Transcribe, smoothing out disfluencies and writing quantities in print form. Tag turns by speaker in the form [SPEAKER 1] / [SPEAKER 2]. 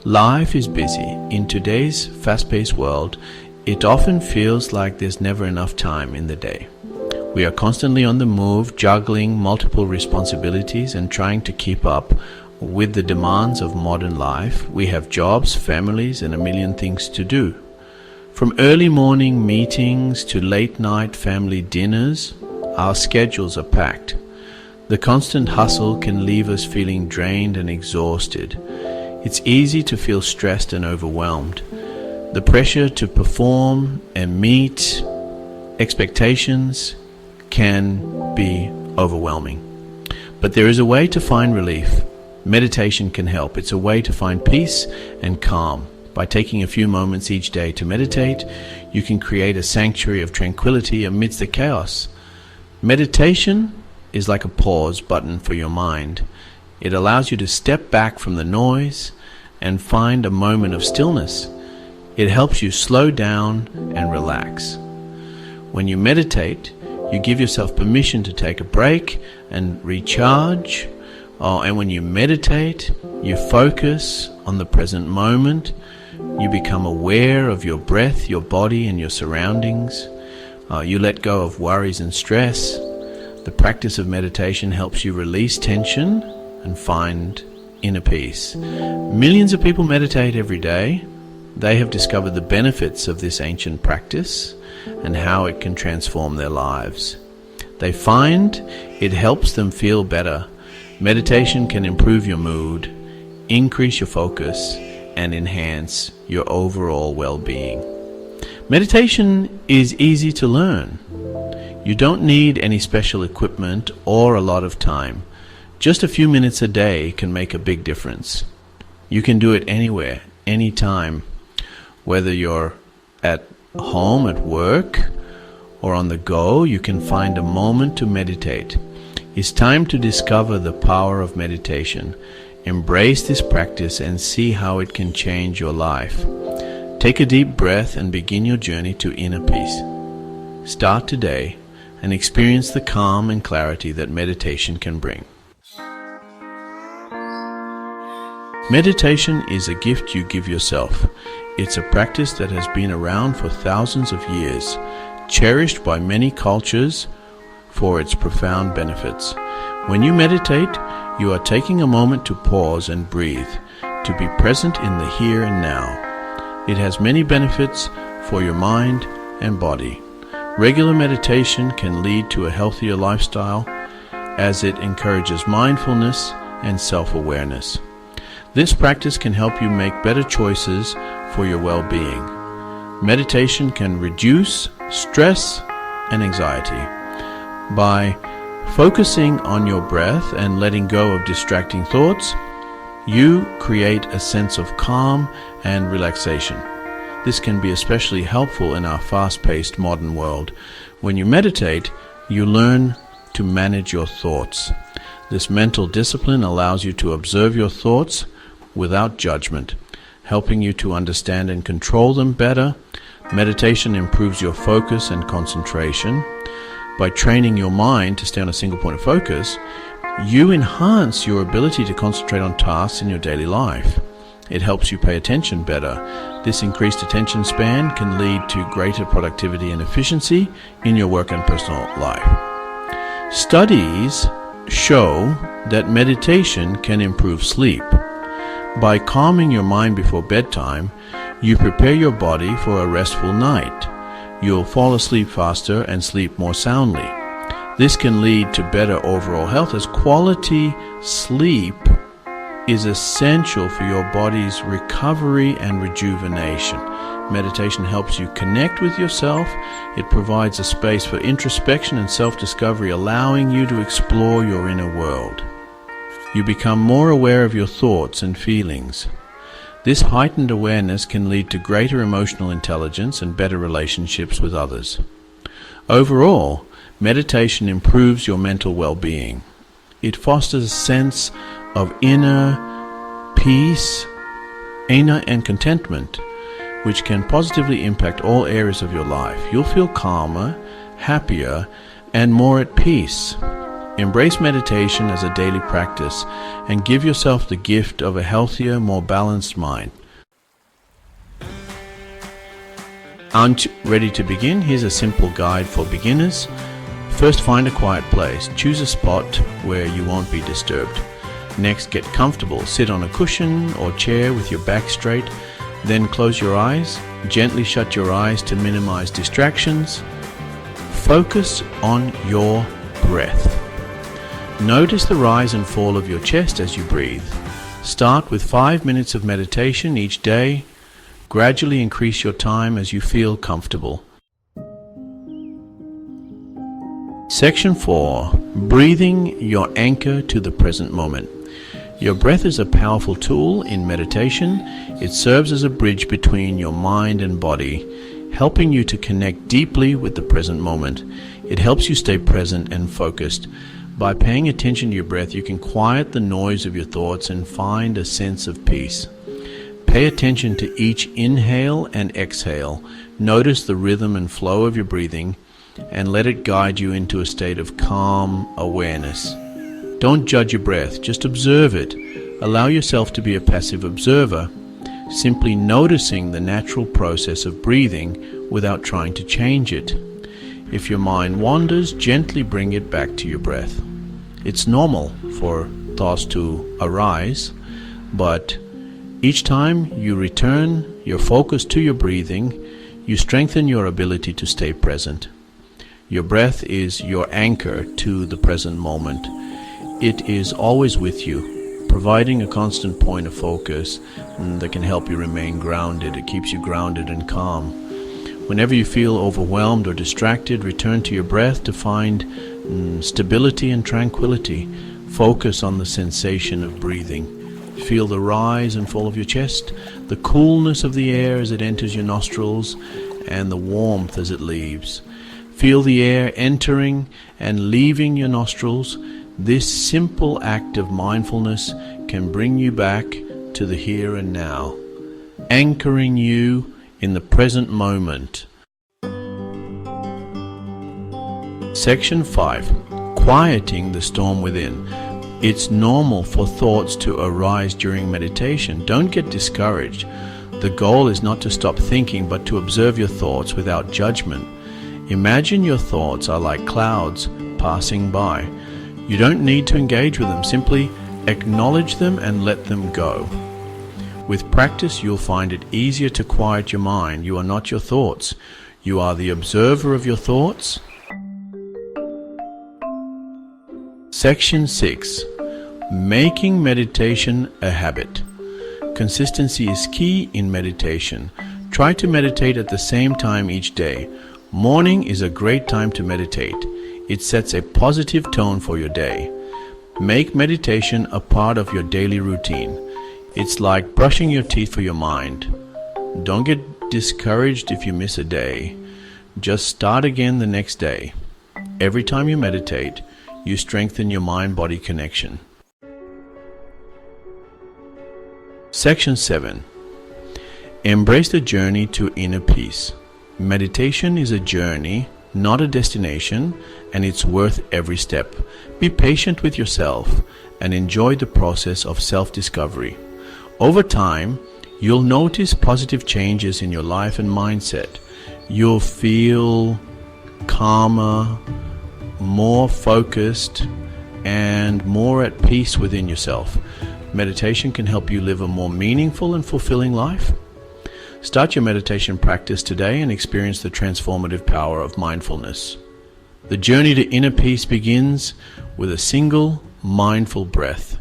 [SPEAKER 1] Life is busy. In today's fast-paced world, it often feels like there's never enough time in the day. We are constantly on the move, juggling multiple responsibilities and trying to keep up with the demands of modern life. We have jobs, families, and a million things to do. From early morning meetings to late night family dinners, our schedules are packed. The constant hustle can leave us feeling drained and exhausted. It's easy to feel stressed and overwhelmed. The pressure to perform and meet expectations can be overwhelming. But there is a way to find relief. Meditation can help. It's a way to find peace and calm. By taking a few moments each day to meditate, you can create a sanctuary of tranquility amidst the chaos. Meditation is like a pause button for your mind. It allows you to step back from the noise and find a moment of stillness. It helps you slow down and relax. When you meditate, you give yourself permission to take a break and recharge. And when you meditate, you focus on the present moment. You become aware of your breath, your body, and your surroundings. You let go of worries and stress. The practice of meditation helps you release tension and find inner peace. Millions of people meditate every day. They have discovered the benefits of this ancient practice and how it can transform their lives. They find it helps them feel better. Meditation can improve your mood, increase your focus, and enhance your overall well-being. Meditation is easy to learn. You don't need any special equipment or a lot of time. Just a few minutes a day can make a big difference. You can do it anywhere, anytime. Whether you're at home, at work, or on the go, you can find a moment to meditate. It's time to discover the power of meditation. Embrace this practice and see how it can change your life. Take a deep breath and begin your journey to inner peace. Start today and experience the calm and clarity that meditation can bring. Meditation is a gift you give yourself. It's a practice that has been around for thousands of years, cherished by many cultures for its profound benefits. When you meditate, you are taking a moment to pause and breathe, to be present in the here and now. It has many benefits for your mind and body. Regular meditation can lead to a healthier lifestyle as it encourages mindfulness and self-awareness. This practice can help you make better choices for your well-being. Meditation can reduce stress and anxiety. By focusing on your breath and letting go of distracting thoughts, you create a sense of calm and relaxation. This can be especially helpful in our fast-paced modern world. When you meditate, you learn to manage your thoughts. This mental discipline allows you to observe your thoughts without judgment, helping you to understand and control them better. Meditation improves your focus and concentration. By training your mind to stay on a single point of focus, you enhance your ability to concentrate on tasks in your daily life. It helps you pay attention better. This increased attention span can lead to greater productivity and efficiency in your work and personal life. Studies show that meditation can improve sleep. By calming your mind before bedtime, you prepare your body for a restful night. You'll fall asleep faster and sleep more soundly. This can lead to better overall health, as quality sleep is essential for your body's recovery and rejuvenation. Meditation helps you connect with yourself. It provides a space for introspection and self-discovery, allowing you to explore your inner world. You become more aware of your thoughts and feelings. This heightened awareness can lead to greater emotional intelligence and better relationships with others. Overall, meditation improves your mental well-being. It fosters a sense of inner peace, and contentment, which can positively impact all areas of your life. You'll feel calmer, happier, and more at peace. Embrace meditation as a daily practice and give yourself the gift of a healthier, more balanced mind. Aren't you ready to begin? Here's a simple guide for beginners. First, find a quiet place. Choose a spot where you won't be disturbed. Next, get comfortable. Sit on a cushion or chair with your back straight. Then close your eyes. Gently shut your eyes to minimize distractions. Focus on your breath. Notice the rise and fall of your chest as you breathe. Start with 5 minutes of meditation each day. Gradually increase your time as you feel comfortable. Section 4. Breathing, your anchor to the present moment. Your breath is a powerful tool in meditation. It serves as a bridge between your mind and body, helping you to connect deeply with the present moment. It helps you stay present and focused. By paying attention to your breath, you can quiet the noise of your thoughts and find a sense of peace. Pay attention to each inhale and exhale. Notice the rhythm and flow of your breathing and let it guide you into a state of calm awareness. Don't judge your breath, just observe it. Allow yourself to be a passive observer, simply noticing the natural process of breathing without trying to change it. If your mind wanders, gently bring it back to your breath. It's normal for thoughts to arise, but each time you return your focus to your breathing, you strengthen your ability to stay present. Your breath is your anchor to the present moment. It is always with you, providing a constant point of focus that can help you remain grounded. It keeps you grounded and calm. Whenever you feel overwhelmed or distracted, return to your breath to find stability and tranquility. Focus on the sensation of breathing. Feel the rise and fall of your chest, the coolness of the air as it enters your nostrils, and the warmth as it leaves. Feel the air entering and leaving your nostrils. This simple act of mindfulness can bring you back to the here and now, anchoring you in the present moment. Section 5. Quieting the storm within. It's normal for thoughts to arise during meditation. Don't get discouraged. The goal is not to stop thinking, but to observe your thoughts without judgment. Imagine your thoughts are like clouds passing by. You don't need to engage with them. Simply acknowledge them and let them go. With practice, you'll find it easier to quiet your mind. You are not your thoughts. You are the observer of your thoughts. Section 6. Making meditation a habit. Consistency is key in meditation. Try to meditate at the same time each day. Morning is a great time to meditate. It sets a positive tone for your day. Make meditation a part of your daily routine. It's like brushing your teeth for your mind. Don't get discouraged if you miss a day. Just start again the next day. Every time you meditate, you strengthen your mind-body connection. Section 7. Embrace the journey to inner peace. Meditation is a journey, not a destination, and it's worth every step. Be patient with yourself and enjoy the process of self-discovery. Over time, you'll notice positive changes in your life and mindset. You'll feel calmer, more focused, and more at peace within yourself. Meditation can help you live a more meaningful and fulfilling life. Start your meditation practice today and experience the transformative power of mindfulness. The journey to inner peace begins with a single mindful breath.